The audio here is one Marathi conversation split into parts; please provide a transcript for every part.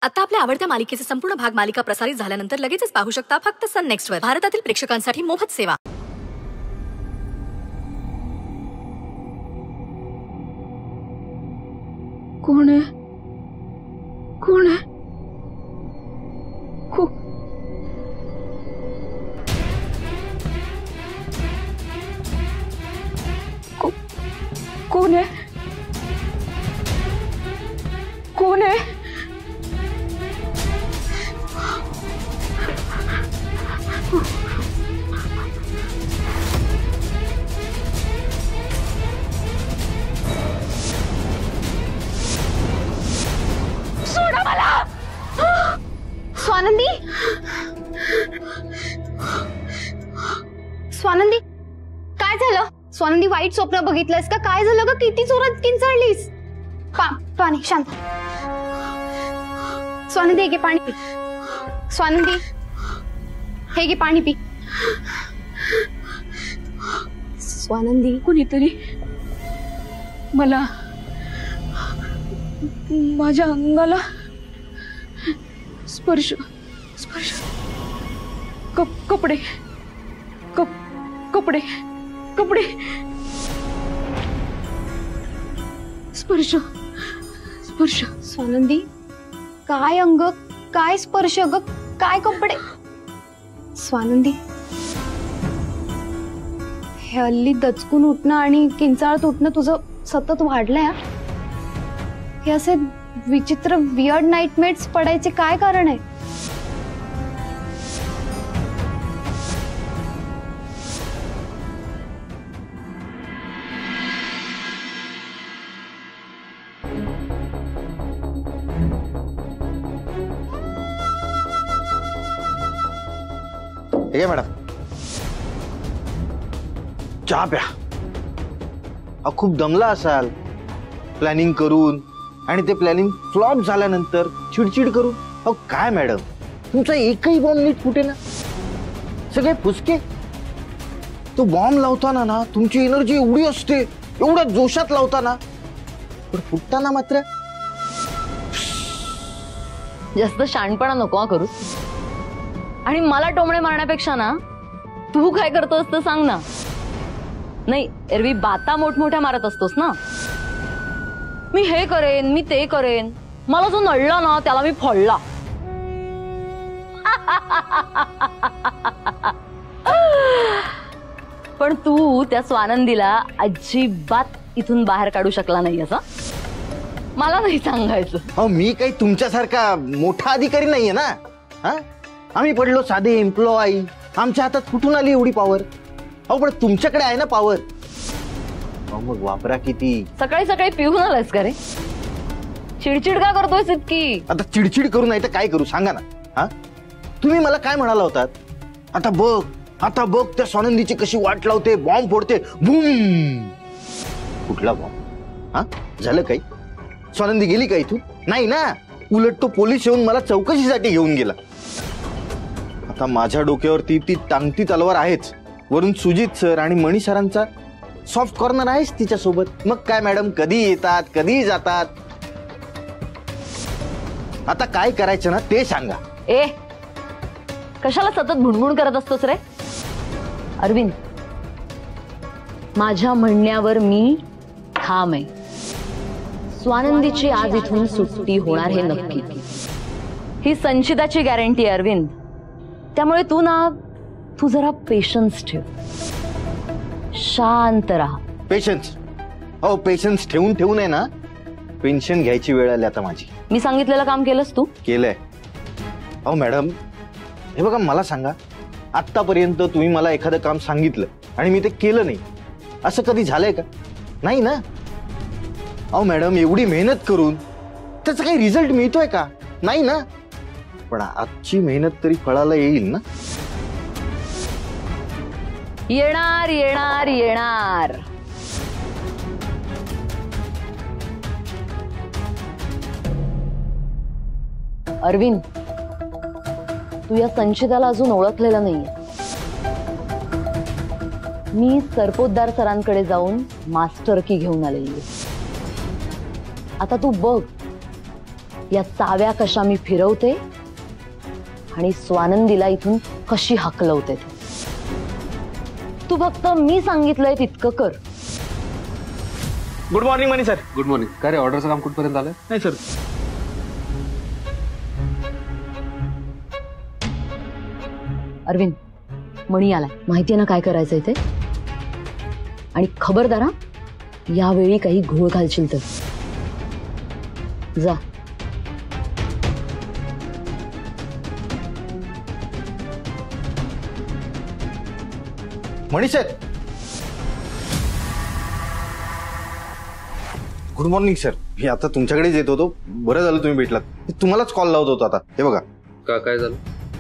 आता आपल्या आवडत्या मालिकेचे संपूर्ण भाग मालिका प्रसारित झाल्यानंतर लगेचच पाहू शकता फक्त सन नेक्स्ट वर. भारतातील प्रेक्षकांसाठी मोफत सेवा. कोण आहे? कोण आहे? कोण आहे? कोण आहे? सोडा मला. स्वानंदी, स्वानंदी काय झालं? स्वानंदी वाईट स्वप्न बघितलंस का? काय झालं ग? किती जोरात किंचाळलीस? पाणी शांत. स्वानंदी हे घे पाणी पी. स्वानंदी हे घे पाणी पी. स्वानंदी कुणीतरी मला माझ्या अंगाला स्पर्श स्पर्श कपडे कपडे कपडे स्पर्श स्पर्श. स्वानंदी काय अंग, काय स्पर्श ग, काय कपडे? स्वानंदी हे हल्ली दचकून उठणं आणि किंचाळत उठणं तुझं सतत वाढलंय. हे असे विचित्र वियर्ड नाईटमेट्स पडायचे काय कारण आहे? ठीक आहे मॅडम, चहा प्या. खूप दमला असाल प्लॅनिंग करून, आणि ते प्लॅनिंग फ्लॉप झाल्यानंतर चिडचिड करून. काय मॅडम, तुमचा एकही बॉम्ब नीट फुटे ना, सगळे फुसके. तो बॉम्ब लावताना ना तुमची एनर्जी एवढी असते, एवढ्या जोशात लावताना, पण फुटताना मात्र जास्त शाणपणा नको करू. आणि मला टोमणे मारण्यापेक्षा ना तू काय करतोस ते सांग ना. नाही, एरवी बाता मोठमोठ्या मारत असतोस ना. मी हे करेन, मी ते करेन, मला जो नडला ना त्याला मी फोडला. पण तू त्या स्वानंदीला अजिबात इथून बाहेर काढू शकला नाही असं मला नाही सांगायचं. मी काही तुमच्यासारखा मोठा अधिकारी नाहीये ना. आम्ही पडलो साधे एम्प्लॉई, आमच्या हातात कुठून आली एवढी पॉवर? पण तुमच्याकडे आहे ना पॉवर, मग वापरा किती. सकाळी सकाळी पिऊन आलायस का रे? चिडचिड का करतोयस इतकी? आता चिडचिड करू नाही तर काय करू सांगा ना. तुम्ही मला काय म्हणाला होतात? आता बघ त्या स्वानंदीची कशी वाट लावते, बॉम्ब फोडते, बूम. कुठला बॉम्ब? झालं काही? स्वानंदी गेली का इथून? नाही ना, उलट तो पोलीस येऊन मला चौकशीसाठी घेऊन गेला. आता माझ्या डोक्यावरती ती टांगती तलवार आहेच, वरून सुजित सर आणि मणी सरांचा सॉफ्ट कॉर्नर आहेच तिच्यासोबत. मग काय मॅडम, कधी येतात कधी जातात. आता काय करायचं ना ते सांगा. कशाला सतत भुणभुण करत असतोस रे? अरविंद, माझ्या म्हणण्यावर मी ठाम आहे. स्वानंदीची आज इथून सुट्टी होणार हे नक्की. ही संचिताची गॅरंटी आहे अरविंद. त्यामुळे तू जरा पेशन्स ठेव, शांत राहा. पेशन्स? पेशन्स ठेवून आहे ना पेन्शन घ्यायची वेळ आली आता माझी. मी सांगितलेलं काम केलंस तू? केलंय. मॅडम हे बघा, मला सांगा, आतापर्यंत तुम्ही मला एखादं काम सांगितलं आणि मी ते केलं नाही, असं कधी झालंय का? नाही ना. मॅडम एवढी मेहनत करून त्याचा काही रिझल्ट मिळतोय का? नाही ना. पण आजची मेहनत तरी फळाला येईल ना. येणार येणार येणार. अरविंद, तू या संचिताला अजून ओळखलेलं नाहीये. मी सरपोतदार सरांकडे जाऊन मास्टर की घेऊन आलेली. आता तू बघ या चाव्या कशा मी फिरवते आणि स्वानंदीला इथून कशी हकलवते ते. तू फक्त मी सांगितलंय तितकं कर. गुड मॉर्निंग मनी सर. Good morning. काय रे, ऑर्डरचं काम कुठपर्यंत आलंय? नाही सर. अरविंद, मणी आलाय, माहितीये ना काय करायचंय ते. आणि खबरदार हा, यावेळी काही घोळ घालशील तर. जा. Mani sir. Good morning sir. मी आता तुमच्याकडेच येत होतो. बरं झालं तुम्ही भेटलात. मी तुम्हालाच कॉल लावत होतो आता. हे बघा. काय झालं?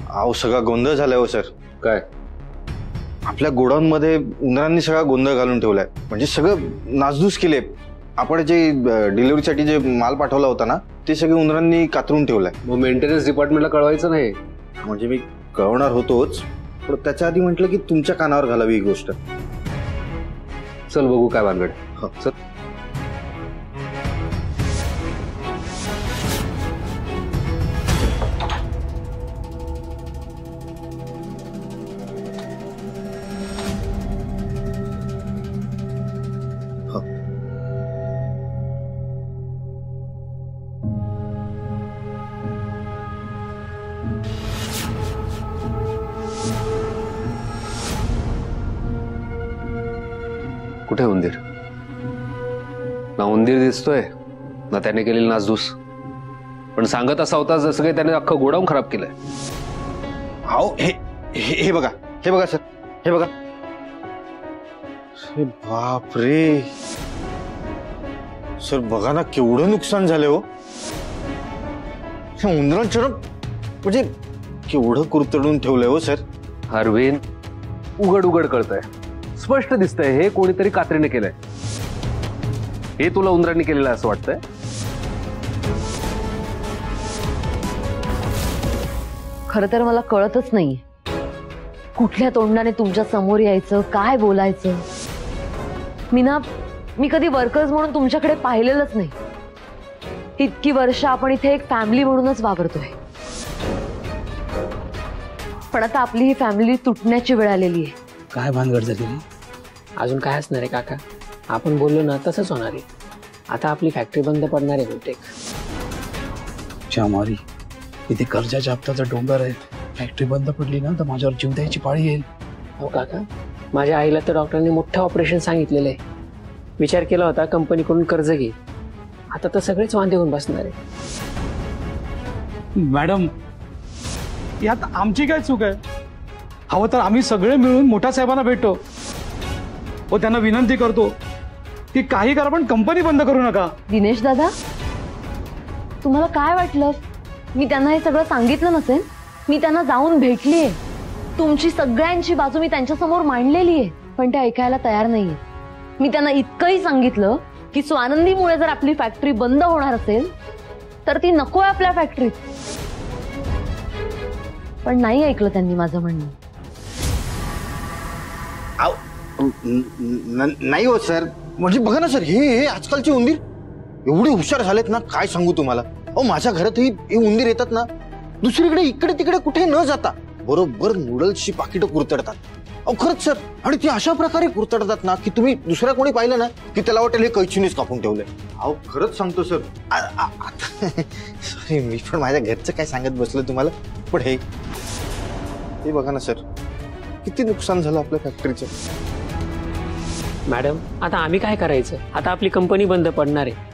अहो सगळा गोंधळ झालाय हो सर. काय? आपल्या गोडाऊन मध्ये उंदरांनी सगळा गोंधळ घालून ठेवलाय. म्हणजे सगळं नासधूस केले. आपण जे डिलिव्हरीसाठी जे माल पाठवला होता ना, ते सगळे उंदरांनी कातरून ठेवलाय. मग मेंटेनन्स डिपार्टमेंटला कळवायचं नाही? म्हणजे मी कळवणार होतोच, पण त्याच्या आधी म्हटलं की तुमच्या कानावर घालावी ही गोष्ट. चल बघू काय भानगड. चल. कुठे उंदीर? ना उंदीर दिसतोय ना त्याने केलेली नासधूस. पण सांगत असा होता जसं काही त्याने अख्खं गोडाऊन खराब केलंय. अहो हे हे बघा. हे बघा सर. हे बघा. बाप रे सर, बघा ना केवढं नुकसान झालं हो. उंदरांच्या म्हणजे केवढं कुरतडून ठेवलंय हो सर. अरविंद, उघड उघड कळतंय, स्पष्ट दिसतंय हे कोणीतरी कात्रीने केलंय. हे तुला उंदरांनी केलेलं असं वाटतंय? खरं तर मला कळतच नाहीये कुठल्या तोंडाने तुमच्या समोर यायचं, काय बोलायचं. मी कधी वर्कर्स म्हणून तुमच्याकडे पाहिलेलंच नाही. इतकी वर्ष आपण इथे एक फॅमिली म्हणूनच वावरतोय. पण आता आपली ही फॅमिली तुटण्याची वेळ आलेली आहे. काय भानगड झाली? अजून काय असणार आहे काका? आपण बोललो ना तसंच होणार आहे. आता आपली फॅक्टरी बंद पडणार आहे बहुतेक. मारी इथे कर्जाच्या हप्त्याचा डोंगर आहे. फॅक्टरी बंद पडली ना तर माझ्यावर जीव द्यायची पाळी येईल. हो काका, माझ्या आईला तर डॉक्टरांनी मोठं ऑपरेशन सांगितलेलं आहे. विचार केला होता कंपनीकडून कर्ज घे. आता तर सगळेच वांदे होऊन बसणार आहे. मॅडम, यात आमची काय चूक आहे? हवं तर आम्ही सगळे मिळून मोठ्या साहेबांना भेटतो व त्यांना विनंती करतो की काही करा पण कंपनी बंद करू नका. दिनेश दादा, तुम्हाला काय वाटलं मी त्यांना हे सगळं सांगितलं नसेल? मी त्यांना जाऊन भेटलीये. तुमची सगळ्यांची बाजू मी त्यांच्या समोर मांडलेली आहे, पण ते ऐकायला तयार नाहीये. मी त्यांना इतकंही सांगितलं की स्वानंदीमुळे जर आपली फॅक्टरी बंद होणार असेल तर ती नको आहे आपल्या फॅक्टरीत. पण नाही ऐकलं त्यांनी माझं म्हणणं. नाही हो सर. म्हणजे बघा ना सर, हे आजकालचे उंदीर एवढे हुशार झालेत ना, काय सांगू तुम्हाला. अहो माझ्या घरातही हे उंदीर येतात ना, दुसरीकडे इकडे तिकडे कुठे न जाता बरोबर नूडल्सची पाकिटं कुरतडतात. अहो खरंच सर. आणि ती अशा प्रकारे कुरतडतात ना की तुम्ही दुसऱ्या कोणी पाहिलं ना की त्याला वाटेल हे कैचीनेच कापून ठेवलंय. अहो खरंच सांगतो सर. सॉरी, मी पण माझ्या घरचं काय सांगत बसलो तुम्हाला. पण हे बघा ना सर, किती नुकसान झालं आपल्या फॅक्टरीचं. मॅडम, आता आम्ही काय करायचं? आता आपली कंपनी बंद पडणार आहे.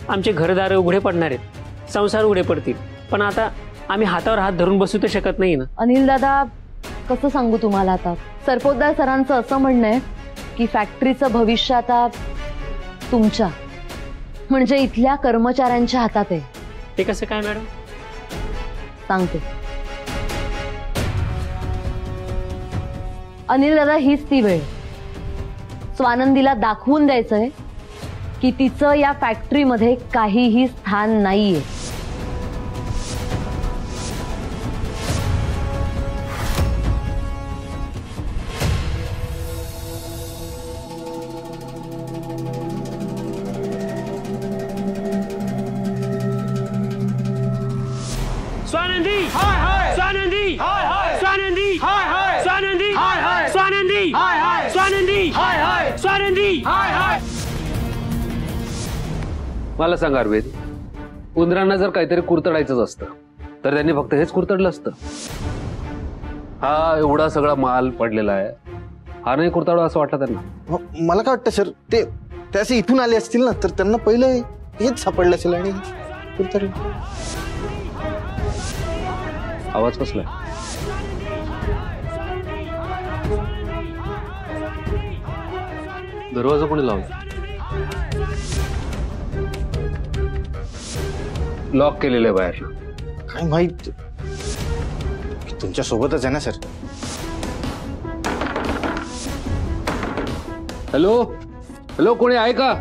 आमचे घरदार उघडे पडणार आहेत, संसार उघडे पडतील. पण आता आम्ही हातावर हात धरून बसू तर शकत नाही ना. अनिल दादा, कसं सांगू तुम्हाला. आता सरपोतदार सरांचं असं म्हणणं आहे की फॅक्टरीचं भविष्य आता तुमच्या म्हणजे इथल्या कर्मचाऱ्यांच्या हातात आहे. ते कसं काय मॅडम? सांगते. अनिल दादा, हीच ती वेळ. स्वानंदीला दाखवून द्यायचंय की तिचं या फॅक्टरीमध्ये काहीही स्थान नाहीये. स्वानंदी स्वानंदी स्वानंदी स्वानंदी स्वानंदी स्वानंदी स्वानंदी. मला सांग अरविंद, उंदरांना जर काहीतरी कुरतडायचंच असतं तर त्यांनी फक्त हेच कुरतडलं असतं. हा एवढा सगळा माल पडलेला आहे, हा नाही कुरतडा असं वाटलं त्यांना? मला काय वाटतं सर, ते असे इथून आले असतील ना तर त्यांना पहिलं हेच सापडलं असेल आणि कुरतडलं. आवाज कसला? दरवाजा कोणी लावला? लॉक केलेलं आहे बाहेर. काय माहित, तुमच्या सोबतच आहे ना सर. हॅलो हॅलो, कोणी आहे का?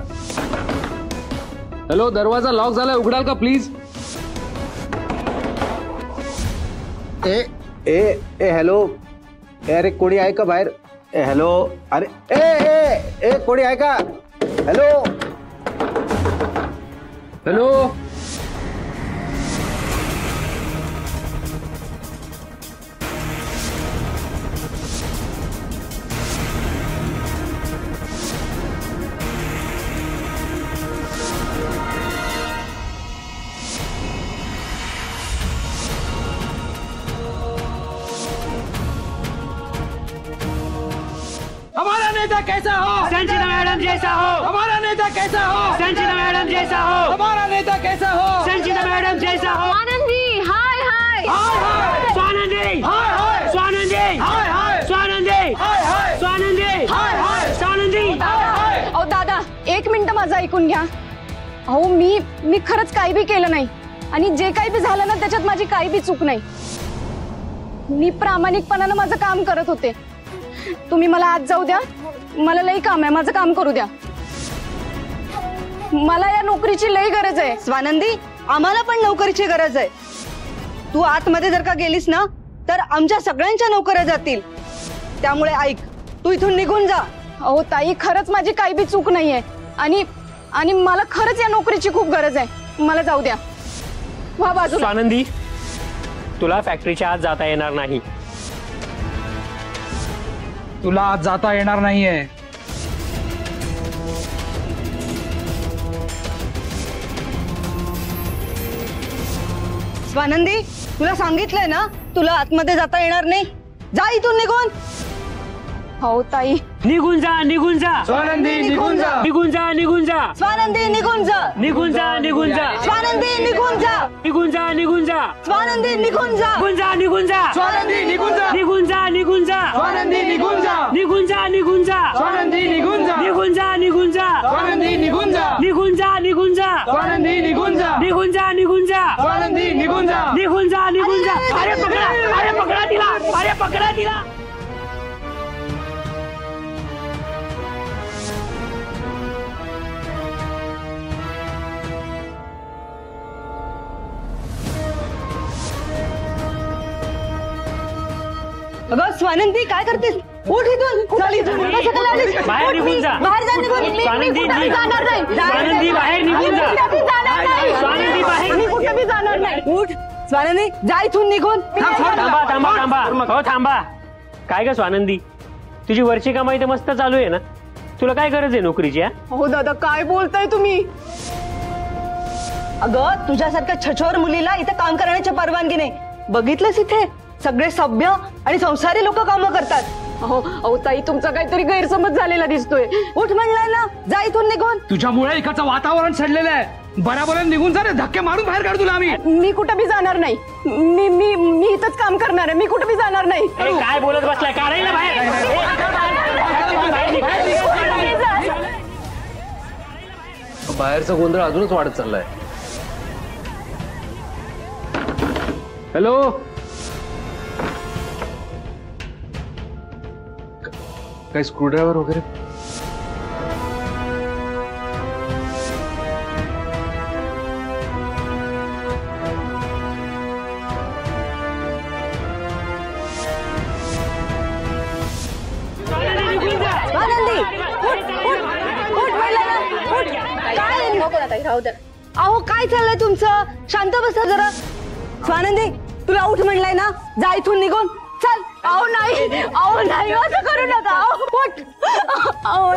हॅलो, दरवाजा लॉक झालाय, उघडाल का please? A A A hello, अरे कोणी आहे का बाहेर? ए हॅलो, अरे ए ए ए कोणी आहे का? Hello hello. हमारा नेता कैसा हो? संचिता मैडम जैसा हो. हमारा नेता कैसा हो? संचिता मैडम जैसा हो. हमारा नेता कैसा हो? संचिता मैडम जैसा हो. आनंदी हाय हाय. स्वानंदी स्वानंदी स्वानंदी स्वानंदी स्वानंदी. अहो दादा, एक मिनिट माझं ऐकून घ्या. अहो मी खरंच काही बी केलं नाही आणि जे काही बी झालं ना त्याच्यात माझी काही बी चूक नाही. मी प्रामाणिकपणानं माझं काम करत होते. तुम्ही मला आज जाऊ द्या, मला लई काम आहे, माझं काम करू द्या. मला या नोकरीची लई गरज आहे. स्वानंदी, आम्हाला पण नोकरीची गरज आहे. तू आतमध्ये जर का गेलीस ना तर आमच्या सगळ्यांच्या नोकऱ्या जातील. त्यामुळे ऐक, तू इथून निघून जा. अहो ताई, खरंच माझी काही बी चूक नाहीये आणि मला खरंच या नोकरीची खूप गरज आहे. मला जाऊ द्या. वा बाजूला. स्वानंदी, तुला फॅक्टरीच्या आत जाता येणार नाही. तुला आज जाता येणार नाहीये. स्वानंदी, तुला सांगितलंय ना तुला आतमध्ये जाता येणार नाही. जा इथून निघून. हो ताई. निघून जा, निघून जा. स्वानंदी निघून जा. निघून जा, निघून जा. स्वानंदी निघून जा. निघून जा, निघून जा. स्वानंदी निघून जा. निघून जा, निघून जा. स्वानंदी निघून जा. निघून जा, निघून जा. स्वानंदी निघून जा. निघून जा, निघून जा. स्वानंदी निघून जा. निघून जा, निघून जा. स्वानंदी निघून जा. निघून जा, निघून जा. स्वानंदी निघून जा. निघून जा, निघून जा. स्वानंदी निघून जा. निघून जा, निघून जा. स्वानंदी निघून जा. निघून जा, निघून जा. अरे पकडा, अरे पकडा तिला, अरे पकडा तिला. अगं स्वानंदी, काय करतेस? उठ इथून. चल इथून. कसं काय आलीस? बाहेर निघून जा. बाहेर जा निघून. स्वानंदी, कुठेही जाणार नाही. स्वानंदी बाहेर निघून जा. कुठेही जाणार नाही. स्वानंदी बाहेर. मी कुठे बी जाणार नाही. उठ स्वानंदी, जा इथून निघून. थांबा थांबा थांबा. हो थांबा. काय ग स्वानंदी, तुझी वरची कमाई तर मस्त चालू आहे ना, तुला काय गरज आहे नोकरीची? हो दादा, काय बोलताय तुम्ही? अगं तुझ्यासारख्या छछोर मुलीला इथे काम करण्याची परवानगी नाही. बघितलंस, इथे सगळे सभ्य आणि संसारी लोक कामं करतात. अहो ताई, तुमचा काहीतरी गैरसमज झालेला दिसतोय. उठ म्हणलाय ना, जा इथून निघून. तुझ्यामुळे इकडचं वातावरण सडलेलं आहे. बराबर निघून जा रे, धक्के मारून बाहेर काढ तुला आम्ही. मी कुठं बी जाणार नाही. मी इथंच काम करणार आहे. मी कुठं बी जाणार नाही. काय बोलत बसलाय? काढायला बाहेर. बाहेरचा गोंधळ अजूनच वाढत चाललाय. हॅलो, काही स्क्रूड्रायव्हर वगैरे? स्वानंदी, उठ उठ उठ म्हणलं ना, उठ. काय नको ना ताई, राहू द्या. अहो काय चाललंय तुमचं? शांत बसा जरा. स्वानंदी तुला उठ म्हणलंय ना, जा इथून निघून चल. अहो नाही असं करू नका. अहो, उठ. अहो,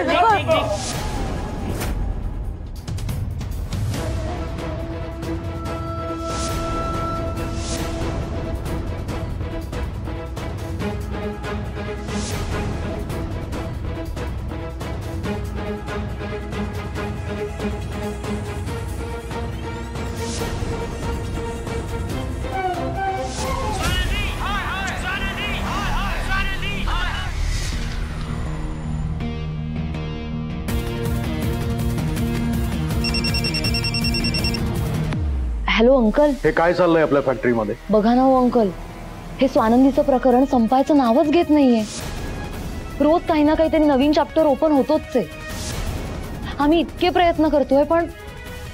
हॅलो अंकल, हे काय चाललंय आपल्या फॅक्टरीमध्ये? बघा ना हो अंकल, हे स्वानंदीचं प्रकरण संपायचं नावच घेत नाहीये. रोज काही ना काहीतरी नवीन चॅप्टर ओपन होतोच आहे. आम्ही इतके प्रयत्न करतोय पण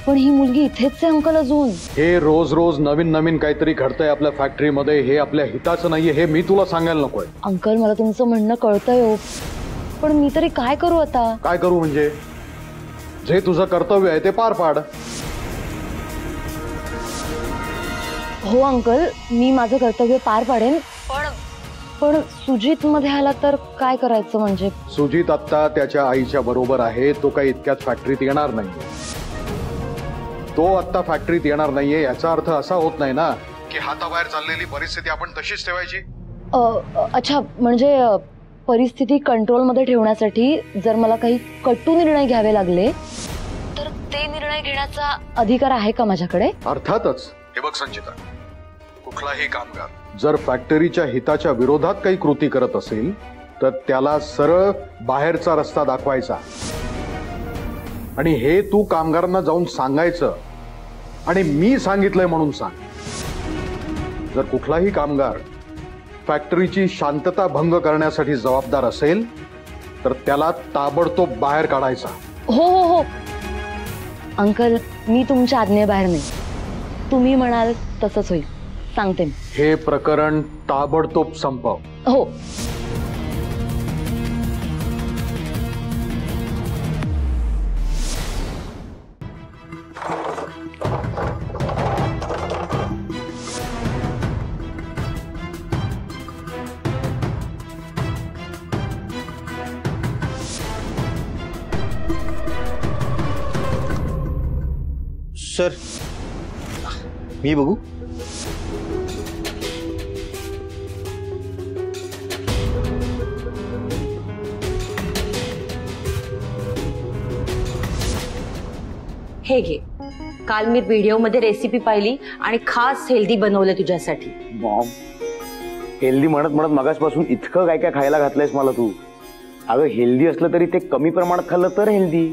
ही मुलगी इथेच आहे अंकल अजून. हे रोज रोज नवीन नवीन काहीतरी घडतंय आपल्या फॅक्टरीमध्ये, हे आपल्या हिताचं नाहीये, हे मी तुला सांगायला नकोय. अंकल मला तुमचं म्हणणं कळतंय हो, पण मी तरी काय करू आता? काय करू म्हणजे? जे तुझं कर्तव्य आहे ते पार पाड. हो अंकल, मी माझं कर्तव्य पार पाडेन, पण सुजित मध्ये आला तर काय करायचं? म्हणजे सुजित आत्ता त्याच्या आईच्या बरोबर आहे, तो काही इतक्यात फॅक्टरीत येणार नाहीये. तो आत्ता फॅक्टरीत येणार नाहीये याचा अर्थ असा होत नाही ना की हाताबाहेर चाललेली परिस्थिती आपण तशीच ठेवायची. अच्छा, म्हणजे परिस्थिती कंट्रोलमध्ये ठेवण्यासाठी जर मला काही कटू निर्णय घ्यावे लागले तर ते निर्णय घेण्याचा अधिकार आहे का माझ्याकडे? अर्थातच. हे बघ संचिता, कुठलाही कामगार जर फॅक्टरीच्या हिताच्या विरोधात काही कृती करत असेल तर त्याला सरळ बाहेरचा रस्ता दाखवायचा आणि हे तू कामगारांना जाऊन सांगायचं आणि मी सांगितलंय म्हणून सांग. जर कुठलाही कामगार फॅक्टरीची शांतता भंग करण्यासाठी जबाबदार असेल तर त्याला ताबडतोब बाहेर काढायचा. हो हो हो अंकल, मी तुमच्या आज्ञेबाहेर नाही. तुम्ही म्हणाल तसंच होईल, सांगते मी. हे प्रकरण ताबडतोब संपव. हो. सर, मी बघू. हे घे, काल मी व्हिडिओ मध्ये रेसिपी पाहिली आणि खास हेल्दी बनवलं तुझ्यासाठी. मॉम, हेल्दी म्हणत म्हणत मगासपासून इतकं काय काय खायला घातलंयस मला तू. अगं हेल्दी असलं तरी ते कमी प्रमाणात खाल्लं तर हेल्दी.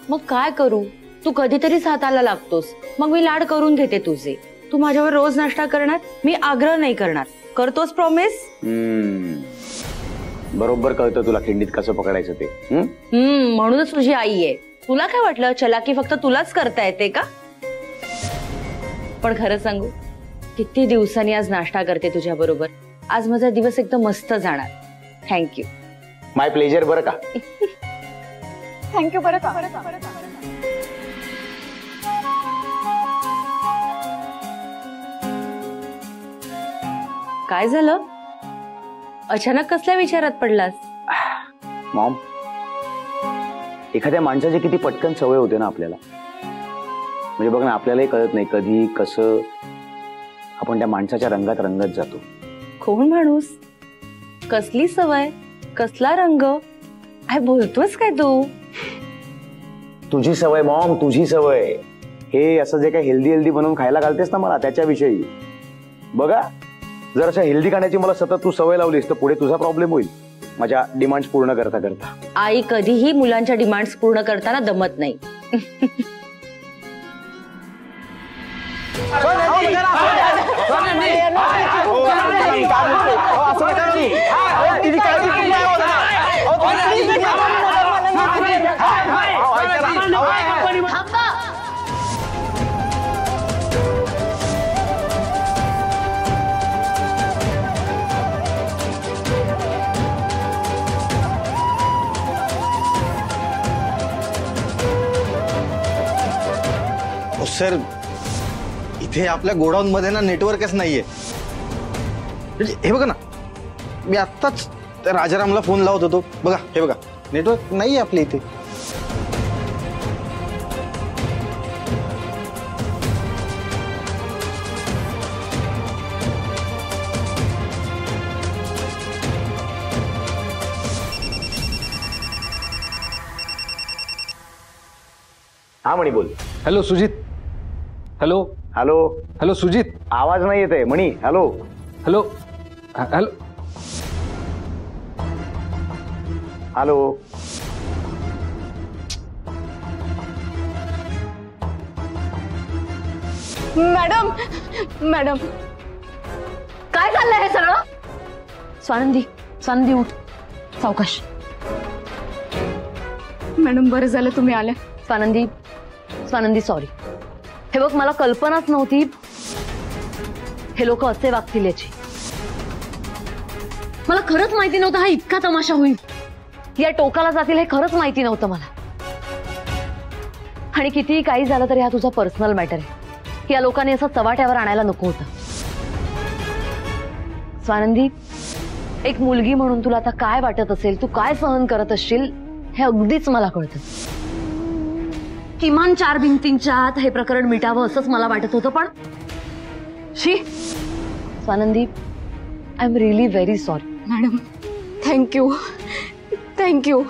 मग काय करू, तू कधीतरीच हाताला लागतोस. मग मी लाड करून घेते तुझे. तू माझ्यावर रोज नाश्ता करणार, मी आग्रह नाही करणार. करतोस प्रॉमिस? बरोबर कळतं तुला खिंडीत कसं पकडायचं ते. म्हणूनच तुझी आई आहे. तुला काय वाटलं चलाकी फक्त तुलाच करता येते का? पण खरं सांगू, किती दिवसांनी आज नाश्ता करते तुझ्या बरोबर. आज माझा दिवस एकदम मस्त जाणार. थँक्यू. माय प्लेजर. बरं का? थँक्यू. बरं का? काय झालं? अचानक कसल्या विचारात पडलास? मॉम, एखाद्या माणसाची किती पटकन सवय होते ना आपल्याला. म्हणजे बघ ना, आपल्यालाही कळत नाही कधी कसं आपण त्या माणसाच्या रंगात रंगत जातो. कोण माणूस? कसली सवय? कसला रंग? काय बोलतोस काय तू? तुझी सवय मॉम, तुझी सवय. हे असं जे काही हेल्दी हेल्दी बनवून खायला घालतेस ना मला, त्याच्याविषयी. बघा, जर अशा हेल्दी खाण्याची मला सतत तू सवय लावलीस तर पुढे तुझा प्रॉब्लेम होईल माझ्या डिमांड्स पूर्ण करता करता. आई कधीही मुलांच्या डिमांड्स पूर्ण करताना दमत नाही. सर, इथे आपल्या गोडाऊन मध्ये ना नेटवर्कच नाहीये. म्हणजे हे बघा ना, मी आत्ताच त्या राजारामला फोन लावत होतो, बघा हे बघा नेटवर्क नाहीये आपल्या इथे. हा मणी बोल. Hello Sujit. Hello hello hello Sujit. आवाज नाही येते मणी. Hello hello hello hello. Madam madam काय चाललंय हे सगळं? स्वानंदी स्वानंदी उठ, सावकाश. मॅडम बरं झालं तुम्ही आल्या. स्वानंदी स्वानंदी सॉरी. हे बघ, मला कल्पनाच नव्हती हे लोक असे वागतील याची. मला खरंच माहिती नव्हतं हा इतका तमाशा होईल, या टोकाला जातील हे खरंच माहिती नव्हतं मला. आणि कितीही काही झालं तरी हा तुझा पर्सनल मॅटर आहे. या लोकांनी असं चव्हाट्यावर आणायला नको होतं. स्वानंदी, एक मुलगी म्हणून तुला आता काय वाटत असेल, तू काय सहन करत असशील हे अगदीच मला कळतं. किमान 4 भिंतींच्या आत हे प्रकरण मिटावं असंच मला वाटत होतं, पण शी. Swanandi, I am really very sorry. Madam thank you thank you.